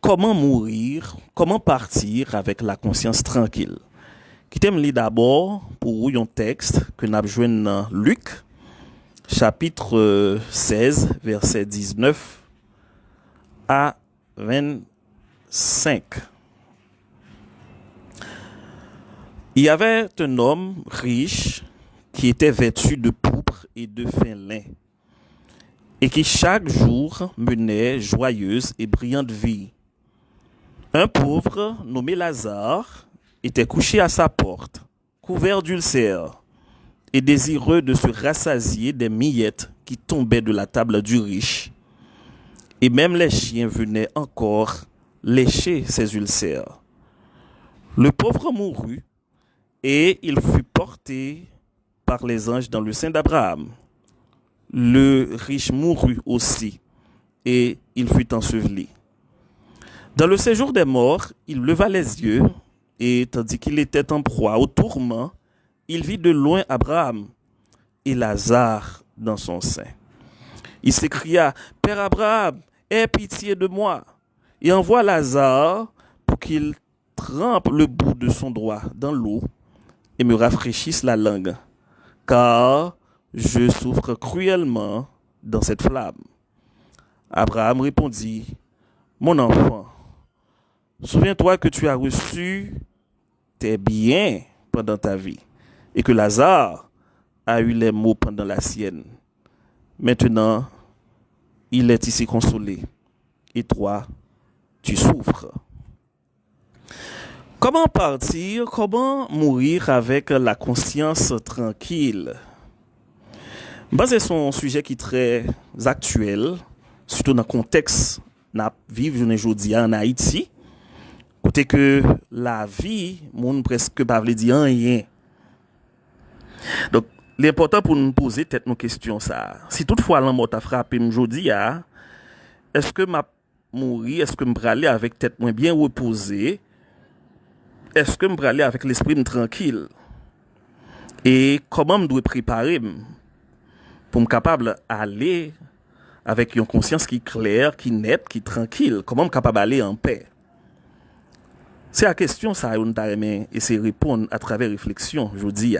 comment mourir, comment partir avec la conscience tranquille. Qui t'aime lire d'abord pour un texte que nous avons dans Luc, chapitre 16, verset 19 à 25. Il y avait un homme riche qui était vêtu de pourpre et de fin lin, et qui chaque jour menait joyeuse et brillante vie. Un pauvre nommé Lazare était couché à sa porte, couvert d'ulcères, et désireux de se rassasier des miettes qui tombaient de la table du riche. Et même les chiens venaient encore lécher ses ulcères. Le pauvre mourut, et il fut porté par les anges dans le sein d'Abraham. Le riche mourut aussi, et il fut enseveli. Dans le séjour des morts, il leva les yeux, et tandis qu'il était en proie au tourment, il vit de loin Abraham et Lazare dans son sein. Il s'écria, « Père Abraham, aie pitié de moi, et envoie Lazare pour qu'il trempe le bout de son doigt dans l'eau et me rafraîchisse la langue, car je souffre cruellement dans cette flamme. » Abraham répondit, « Mon enfant, souviens-toi que tu as reçu tes biens pendant ta vie, et que Lazare a eu les maux pendant la sienne. Maintenant, il est ici consolé, et toi, tu souffres. » Comment partir, comment mourir avec la conscience tranquille? C'est un sujet qui est très actuel, surtout dans le contexte qu'on vit aujourd'hui en Haïti. Côté que la vie, moun presque pas veut dire rien. Donc, l'important pour nous poser peut-être nos questions ça. Si toutefois la mort a frappé aujourd'hui, est-ce que m'a mourir, est-ce que me aller avec tête moins bien reposée? Est-ce que me aller avec l'esprit tranquille? Et comment me dois préparer pour me capable aller avec une conscience qui est claire, qui est nette, qui est tranquille? Comment me capable aller en paix? C'est la question ça on t'a aimé essayer de répondre à travers réflexion aujourd'hui.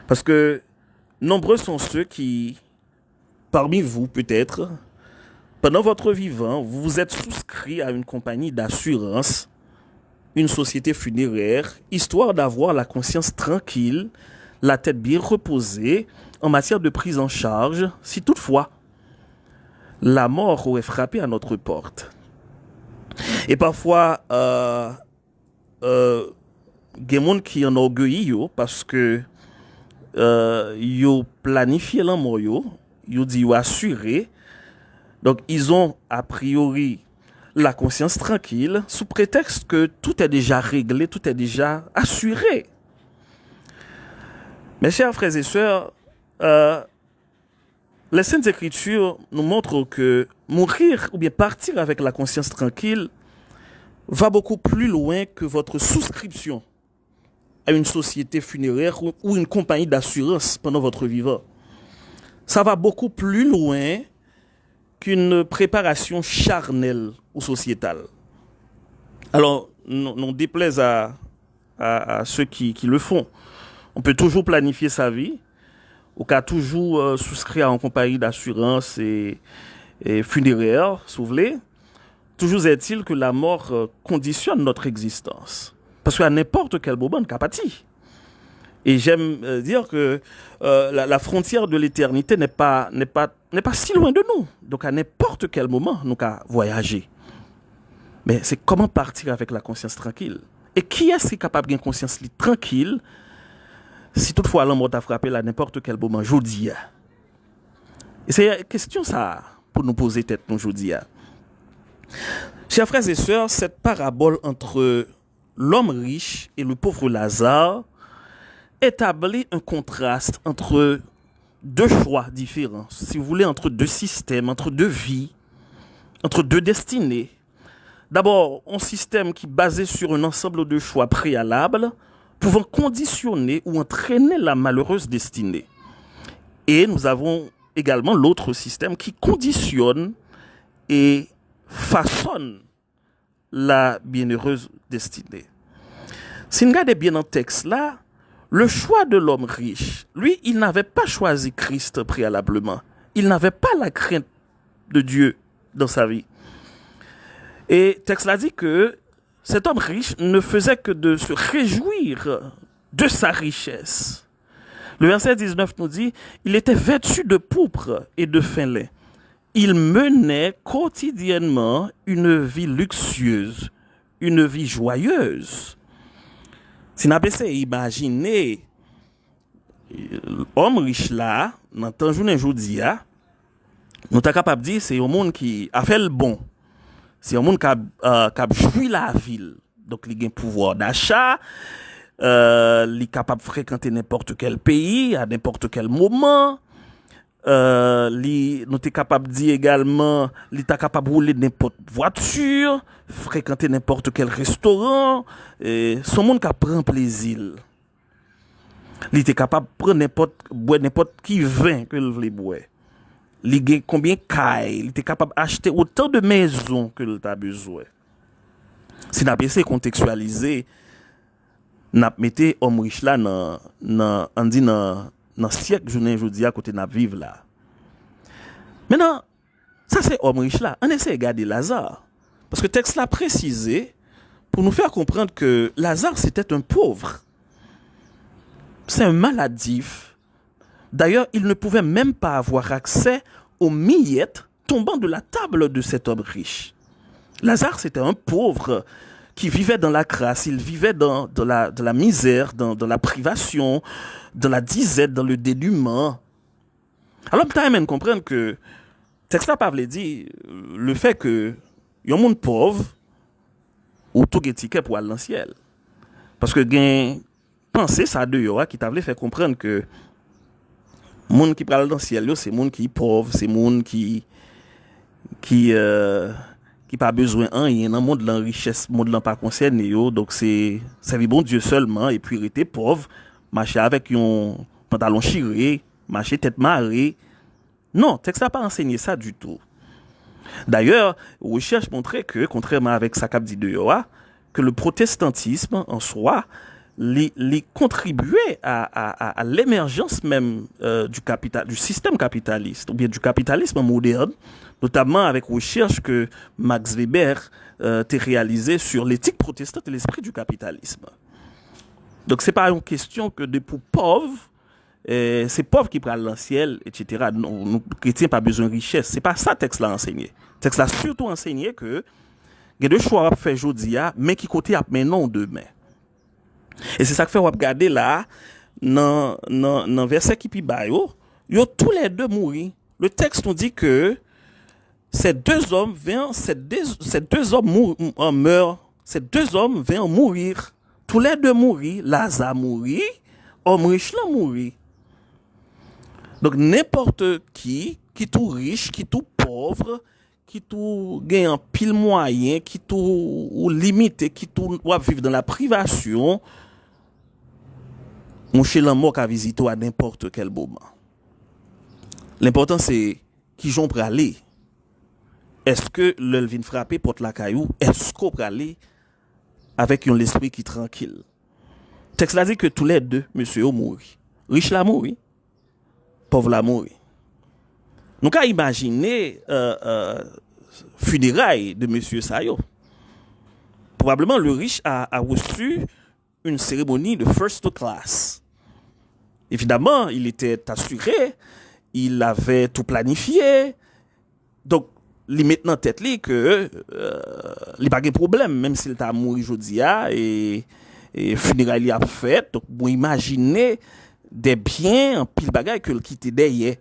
Parce que nombreux sont ceux qui, parmi vous peut-être, pendant votre vivant, vous vous êtes souscrit à une compagnie d'assurance, une société funéraire, histoire d'avoir la conscience tranquille, la tête bien reposée en matière de prise en charge, si toutefois la mort aurait frappé à notre porte. Et parfois, il y a des gens qui en orgueillent parce que ils ont planifié la mort, ils ont dit qu'ils ont assuré. Donc, ils ont a priori la conscience tranquille sous prétexte que tout est déjà réglé, tout est déjà assuré. Mes chers frères et sœurs, les Saintes Écritures nous montrent que mourir ou bien partir avec la conscience tranquille va beaucoup plus loin que votre souscription à une société funéraire ou une compagnie d'assurance pendant votre vivant. Ça va beaucoup plus loin qu'une préparation charnelle ou sociétale. Alors, non déplaise à ceux qui le font. On peut toujours planifier sa vie, ou qu'à toujours souscrire à une compagnie d'assurance et funéraire, si vous voulez. Toujours est-il que la mort conditionne notre existence. Parce qu'à n'importe quel moment, on est pâti. Et j'aime dire que la frontière de l'éternité n'est pas si loin de nous. Donc à n'importe quel moment, nous pouvons voyager. Mais c'est comment partir avec la conscience tranquille. Et qui est-ce qui est capable d'une conscience tranquille si toutefois la mort t'a frappé à n'importe quel moment, aujourd'hui? Et c'est une question ça pour nous poser tête aujourd'hui. Chers frères et sœurs, cette parabole entre l'homme riche et le pauvre Lazare établit un contraste entre deux choix différents, si vous voulez, entre deux systèmes, entre deux vies, entre deux destinées. D'abord, un système qui est basé sur un ensemble de choix préalables pouvant conditionner ou entraîner la malheureuse destinée. Et nous avons également l'autre système qui conditionne et façonne la bienheureuse destinée. Si nous regardons bien dans le texte là, le choix de l'homme riche, lui, il n'avait pas choisi Christ préalablement. Il n'avait pas la crainte de Dieu dans sa vie. Et le texte là dit que cet homme riche ne faisait que de se réjouir de sa richesse. Le verset 19 nous dit, il était vêtu de pourpre et de fin lin. Il menait quotidiennement une vie luxueuse, une vie joyeuse. Si nous avons imaginer l'homme riche là, dans le journée aujourd'hui, nous sommes capables de dire que c'est un monde qui a fait le bon. C'est un monde qui a joui la ville. Donc, il a un pouvoir d'achat, il est capable de fréquenter n'importe quel pays, à n'importe quel moment. Nous sommes capables de dire également, il est capable de rouler n'importe quelle voiture, fréquenter n'importe quel restaurant. Son monde qui prend plaisir. Il est capable de boire n'importe qui vin que il veut boire. Il a combien de cailles, il est capable d'acheter autant de maisons que il a besoin. Si nous avons contextualiser, nous mettons homme riche là dans le siècle journée aujourd'hui à côté de nous vivre là. Maintenant, ça c'est homme riche là. On essaie de regarder Lazare. Parce que le texte l'a précisé pour nous faire comprendre que Lazare c'était un pauvre. C'est un maladif. D'ailleurs, il ne pouvait même pas avoir accès aux miettes tombant de la table de cet homme riche. Lazare, c'était un pauvre qui vivait dans la crasse, il vivait dans la misère, dans la privation, dans la disette, dans le dénuement. Alors, peut-être même comprendre que le texte n'a pas dit le fait que y a un monde pauvre ou tout est ticket pour aller dans le ciel. Parce que gain penser ça de yo qui t'a voulu faire comprendre que monde qui parle dans le ciel c'est monde qui est pauvre, c'est monde qui pas besoin en rien dans monde de la richesse, monde là pas concerné yo, donc c'est servir bon Dieu seulement et puis rester pauvre, marcher avec un pantalon chiré, marcher tête marée. Non, texte n'a pas enseigné ça du tout. D'ailleurs, recherche montrait que contrairement avec ça qu'a dit de yo que le protestantisme en soi les contribuer à l'émergence même du système capitaliste ou bien du capitalisme moderne, notamment avec recherche que Max Weber a réalisé sur l'éthique protestante et l'esprit du capitalisme. Donc c'est pas une question que de pour pauvres, c'est pauvres qui prennent le ciel, etc. Nous chrétiens pas besoin de richesse. C'est pas ça le texte l'a enseigné. Le texte l'a surtout enseigné que il y a deux choix à faire aujourd'hui, mais qui côté à maintenant demain. Et c'est ça que fait regarder là dans verset qui pi bayo, yo tous les deux mourir. Le texte nous dit que ces deux hommes viennent mourir. Tous les deux mourir, Lazare mourir, homme riche là mourir. Donc n'importe qui tout riche, qui tout pauvre, qui tout gagne en pile moyen, qui tout ou limité, qui tout doit vivre dans la privation, mon chez la mort à visiter à n'importe quel moment. L'important c'est qui j'ont pour aller. Est-ce que le vin frapper porte la caillou? Est-ce qu'on peut aller avec un esprit qui tranquille? Texte là dit que tous les deux monsieur ont mouru. Riche la mouru, pauvre la mouru. Nous qu'à imaginer funérailles de monsieur Sayo. Probablement le riche a reçu une cérémonie de first class. Évidemment, il était assuré, il avait tout planifié. Donc, il met dans tête que il pas de problème même s'il t'a mouru aujourd'hui et funérailles a fait. Donc, vous imaginez des biens en pile bagaille que le quitter derrière.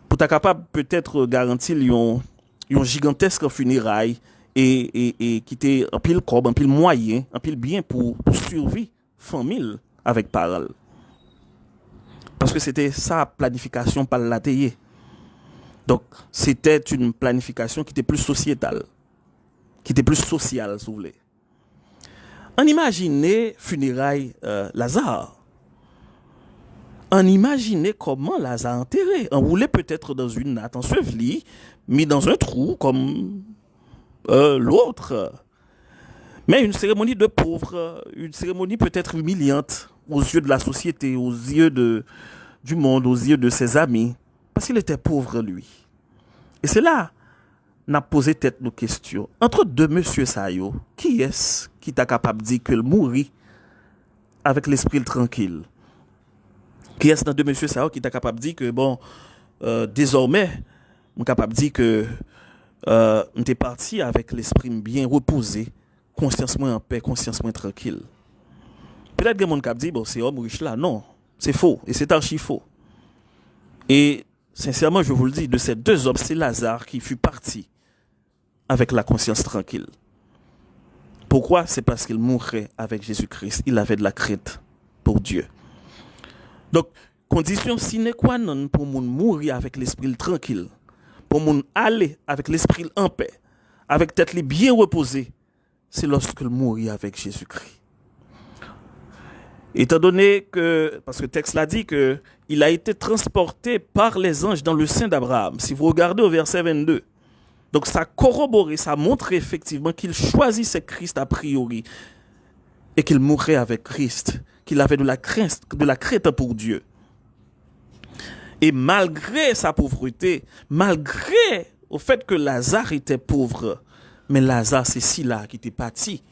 Pour être capable peut-être garantir un gigantesque funérailles et quitter un pile corps, un pile moyen, un pile bien pour survivre famille avec parole. Parce que c'était sa planification par la télé. Donc, c'était une planification qui était plus sociétale, qui était plus sociale, si vous voulez. On imaginait funérailles Lazare. On imaginait comment Lazare enterré. On roulait peut-être dans une natte enseveli, mis dans un trou comme l'autre. Mais une cérémonie de pauvres, une cérémonie peut-être humiliante aux yeux de la société, aux yeux du monde, aux yeux de ses amis, parce qu'il était pauvre lui. Et c'est là n'a posé tête nos questions. Entre deux monsieur Sayo, qui est-ce qui t'a capable de dire que le mourit avec l'esprit tranquille? Qui est-ce dans deux monsieur Sayo qui t'a capable de dire que bon, désormais, on est capable de dire que on est parti avec l'esprit bien reposé, conscience moins en paix, conscience moins tranquille. Peut-être que mon cap dit bon c'est homme riche là, non, c'est faux et c'est archi faux. Et sincèrement, je vous le dis, de ces deux hommes, c'est Lazare qui fut parti avec la conscience tranquille. Pourquoi? C'est parce qu'il mourait avec Jésus-Christ. Il avait de la crainte pour Dieu. Donc, condition sine qua non pour moun mourir avec l'esprit tranquille, pour moun aller avec l'esprit en paix, avec tête bien reposée, c'est lorsque le mourir avec Jésus-Christ. Étant donné que, parce que le texte l'a dit que il a été transporté par les anges dans le sein d'Abraham. Si vous regardez au verset 22, donc ça corroboré, ça montre effectivement qu'il choisissait Christ a priori et qu'il mourait avec Christ, qu'il avait de la crainte pour Dieu. Et malgré sa pauvreté, malgré au fait que Lazare était pauvre, mais Lazare c'est Sila qui était parti,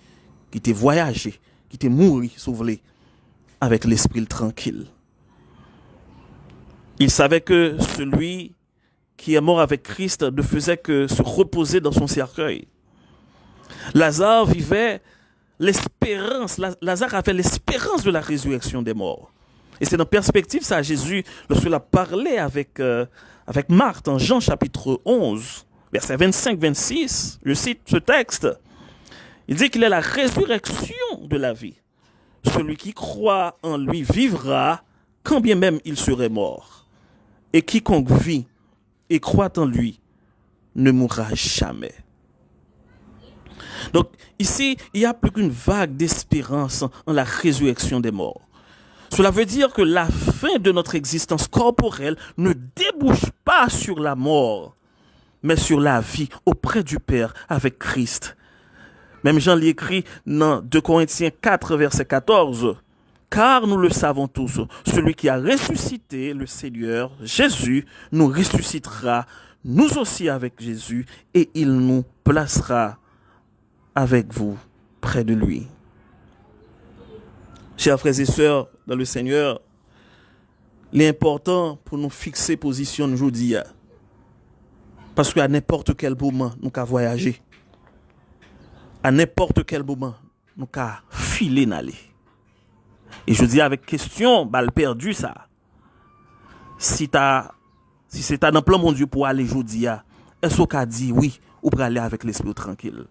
qui était voyagé, qui était mouru, sauvé avec l'esprit tranquille. Il savait que celui qui est mort avec Christ ne faisait que se reposer dans son cercueil. Lazare vivait l'espérance, Lazare avait l'espérance de la résurrection des morts. Et c'est dans perspective ça, Jésus, lorsqu'il a parlé avec Marthe en Jean chapitre 11, verset 25-26, je cite ce texte, il dit qu'il est la résurrection de la vie. Celui qui croit en lui vivra, quand bien même il serait mort. Et quiconque vit et croit en lui ne mourra jamais. Donc ici, il n'y a plus qu'une vague d'espérance en la résurrection des morts. Cela veut dire que la fin de notre existence corporelle ne débouche pas sur la mort, mais sur la vie auprès du Père avec Christ. Même Jean l'écrit dans 2 Corinthiens 4, verset 14. Car nous le savons tous, celui qui a ressuscité le Seigneur Jésus nous ressuscitera, nous aussi avec Jésus, et il nous placera avec vous près de lui. Chers frères et sœurs dans le Seigneur, l'important pour nous fixer position aujourd'hui, parce qu'à n'importe quel moment, nous pouvons voyager. À n'importe quel moment, nous pouvons filer n'aller. Et je dis avec question, balle perdue ça. Si c'est dans plan mon Dieu pour aller aujourd'hui, est-ce qu'on dit oui ou pour aller avec l'esprit tranquille?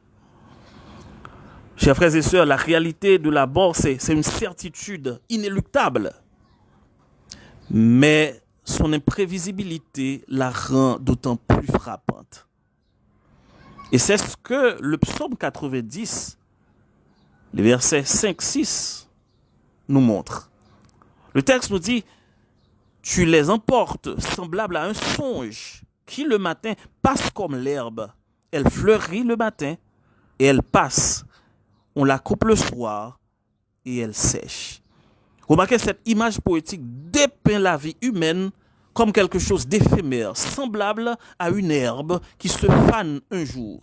Chers frères et sœurs, la réalité de la mort, c'est une certitude inéluctable. Mais son imprévisibilité la rend d'autant plus frappante. Et c'est ce que le psaume 90, les versets 5-6, nous montre. Le texte nous dit, tu les emportes semblables à un songe qui le matin passe comme l'herbe. Elle fleurit le matin et elle passe. On la coupe le soir et elle sèche. Remarquez cette image poétique dépeint la vie humaine comme quelque chose d'éphémère, semblable à une herbe qui se fane un jour.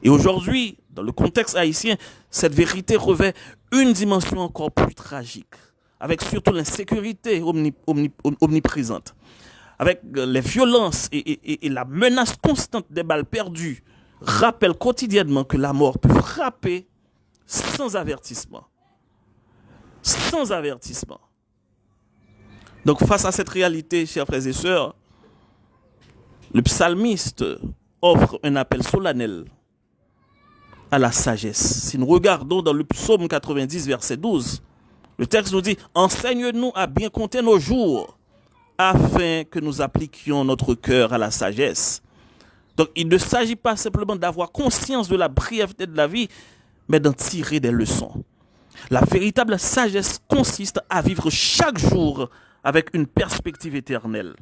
Et aujourd'hui, dans le contexte haïtien, cette vérité revêt une dimension encore plus tragique, avec surtout l'insécurité omniprésente, avec les violences et la menace constante des balles perdues, rappelle quotidiennement que la mort peut frapper sans avertissement. Sans avertissement. Donc face à cette réalité, chers frères et sœurs, le psalmiste offre un appel solennel à la sagesse. Si nous regardons dans le psaume 90, verset 12, le texte nous dit « Enseigne-nous à bien compter nos jours, afin que nous appliquions notre cœur à la sagesse. » Donc il ne s'agit pas simplement d'avoir conscience de la brièveté de la vie, mais d'en tirer des leçons. La véritable sagesse consiste à vivre chaque jour avec une perspective éternelle.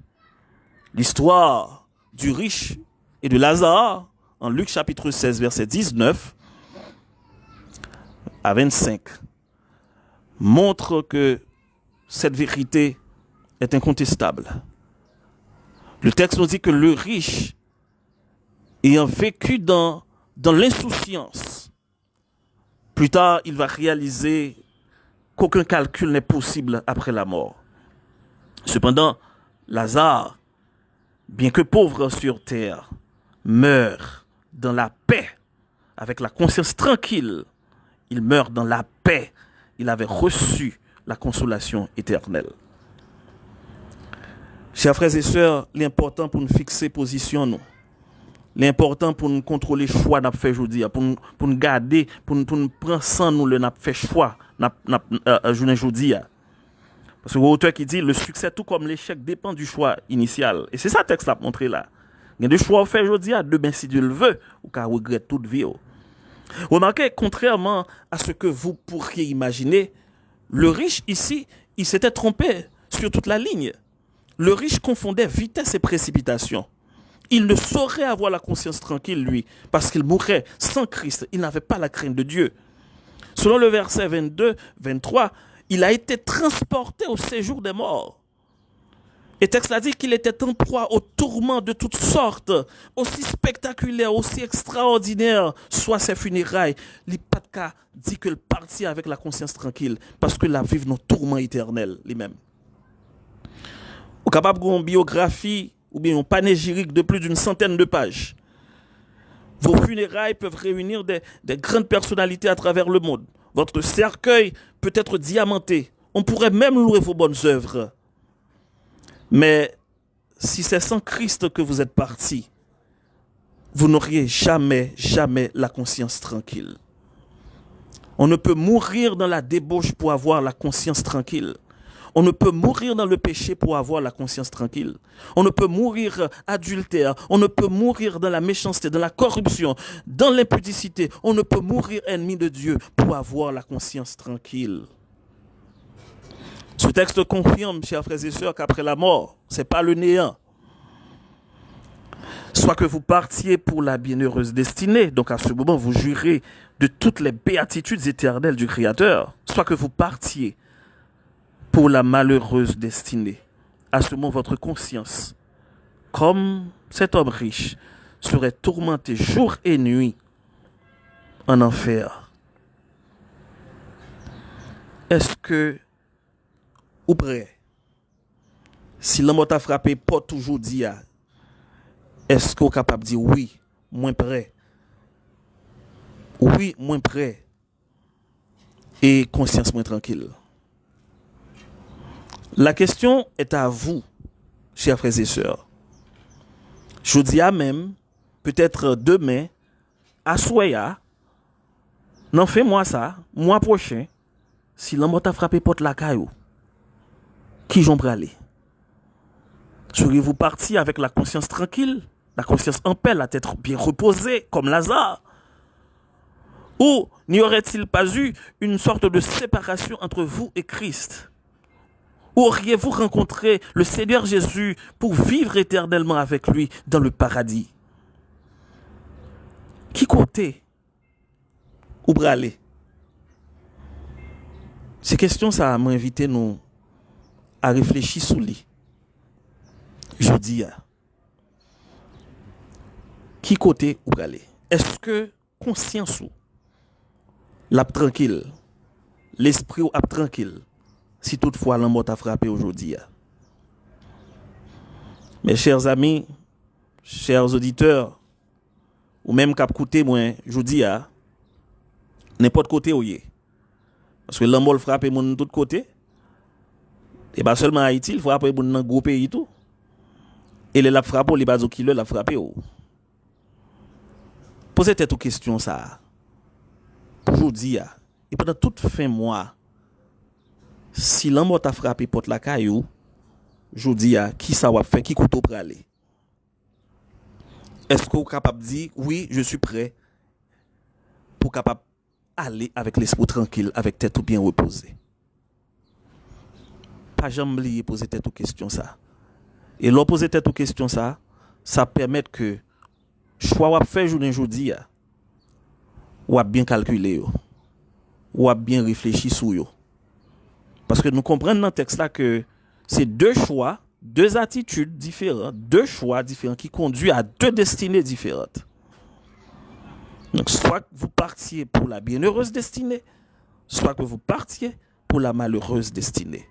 L'histoire du riche et de Lazare en Luc chapitre 16, verset 19 à 25, montre que cette vérité est incontestable. Le texte nous dit que le riche, ayant vécu dans l'insouciance, plus tard, il va réaliser qu'aucun calcul n'est possible après la mort. Cependant, Lazare, bien que pauvre sur terre, meurt dans la paix, avec la conscience tranquille. Il meurt dans la paix. Il avait reçu la consolation éternelle. Chers frères et sœurs, l'important pour nous fixer position, nous. L'important pour nous contrôler le choix n'a fait aujourd'hui, pour nous garder, pour nous prendre sans nous le n'a fait choix aujourd'hui. Parce que l'auteur qui dit le succès tout comme l'échec dépend du choix initial. Et c'est ça le texte l'a montré là. Il y a des choix à faire aujourd'hui, demain si Dieu le veut, ou qu'à regretter toute vie. Remarquez, contrairement à ce que vous pourriez imaginer, le riche ici, il s'était trompé sur toute la ligne. Le riche confondait vitesse et précipitation. Il ne saurait avoir la conscience tranquille, lui, parce qu'il mourrait sans Christ. Il n'avait pas la crainte de Dieu. Selon le verset 22, 23, il a été transporté au séjour des morts. Et le texte a dit qu'il était en proie aux tourments de toutes sortes, aussi spectaculaires, aussi extraordinaires, soit ses funérailles. L'Ipatka dit qu'il partit avec la conscience tranquille, parce que la vive nos tourments éternels, lui-même. Ou capable d'une biographie ou bien un panégyrique de plus d'une centaine de pages. Vos funérailles peuvent réunir des grandes personnalités à travers le monde. Votre cercueil peut être diamanté. On pourrait même louer vos bonnes œuvres. Mais si c'est sans Christ que vous êtes parti, vous n'auriez jamais la conscience tranquille. On ne peut mourir dans la débauche pour avoir la conscience tranquille. On ne peut mourir dans le péché pour avoir la conscience tranquille. On ne peut mourir adultère. On ne peut mourir dans la méchanceté, dans la corruption, dans l'impudicité. On ne peut mourir ennemi de Dieu pour avoir la conscience tranquille. Ce texte confirme, chers frères et sœurs, qu'après la mort, ce n'est pas le néant. Soit que vous partiez pour la bienheureuse destinée, donc à ce moment vous jurez de toutes les béatitudes éternelles du Créateur, soit que vous partiez pour la malheureuse destinée. À ce moment, votre conscience, comme cet homme riche, serait tourmentée jour et nuit en enfer. Est-ce que, ou près, si l'homme t'a frappé, pas toujours dit, est-ce qu'on est capable de dire oui, moins près? Oui, moins près. Et conscience moins tranquille. La question est à vous, chers frères et sœurs. Je dis à même, peut-être demain, à Soya, non fais-moi ça, mois prochain, si l'homme t'a frappé porte la caillou, qui j'en aller? Serez-vous parti avec la conscience tranquille, la conscience en paix, la tête bien reposée, comme Lazare? Ou n'y aurait-il pas eu une sorte de séparation entre vous et Christ? Ou auriez-vous rencontré le Seigneur Jésus pour vivre éternellement avec lui dans le paradis? Qui côté ou bralé? Ces questions, ça m'a invité nous à réfléchir sur lui. Je dis, qui côté ou bralé? Est-ce que conscience ou la tranquille, l'esprit ou tranquille? Si toutefois la mort a frappé aujourd'hui. Mes chers amis, chers auditeurs, ou même cap côté moi, je dis n'importe côté où y est. Parce que la mort frappe mon de tout côté. Et pas seulement Haïti, il frappe mon dans gros pays tout. Et les la frappe les pas qui la frappe. Posez-vous une question ça. Aujourd'hui et pendant toute fin mois, si l'amour t'a frappé porte la caillou, je dis qui ça va faire, qui couteau pour aller? Est-ce que vous êtes capable de dire oui, je suis prêt pour capable aller avec l'esprit tranquille, avec tête bien reposée? Pas jamais oublier poser tête aux questions ça. Et leur poser tête aux questions ça permet que choix ou fait journée jodi a, ou bien calculer ou bien réfléchir sur yo. Parce que nous comprenons dans le texte là que c'est deux choix, deux attitudes différentes, deux choix différents qui conduisent à deux destinées différentes. Donc, soit que vous partiez pour la bienheureuse destinée, soit que vous partiez pour la malheureuse destinée.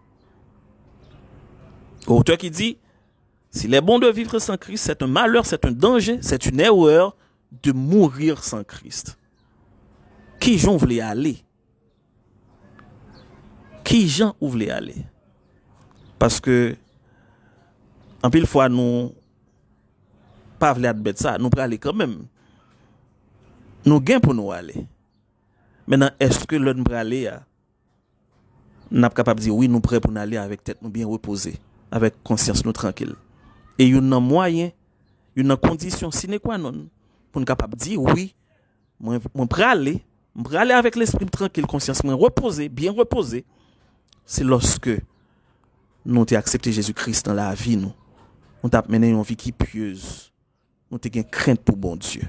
Auteur qui dit, s'il est bon de vivre sans Christ, c'est un malheur, c'est un danger, c'est une erreur de mourir sans Christ. Qui j'en voulait aller? Qui j'en voulait aller? Parce que, en pile fois, nous, pas voulons admettre ça, nous aller quand même. Nous gagnons pour nous aller. Maintenant, est-ce que l'on peut aller, nous sommes capables de dire oui, nous sommes prêts pour nous aller avec tête nous bien reposée, avec conscience nous tranquille. Et il y a un moyen, il y a une condition sine qua non pour nous capables de dire oui, moi prêt à aller avec l'esprit tranquille, conscience reposée, bien reposée. C'est lorsque nous avons accepté Jésus-Christ dans la vie, nous avons mené une vie qui pieuse, nous avons crainte pour bon Dieu.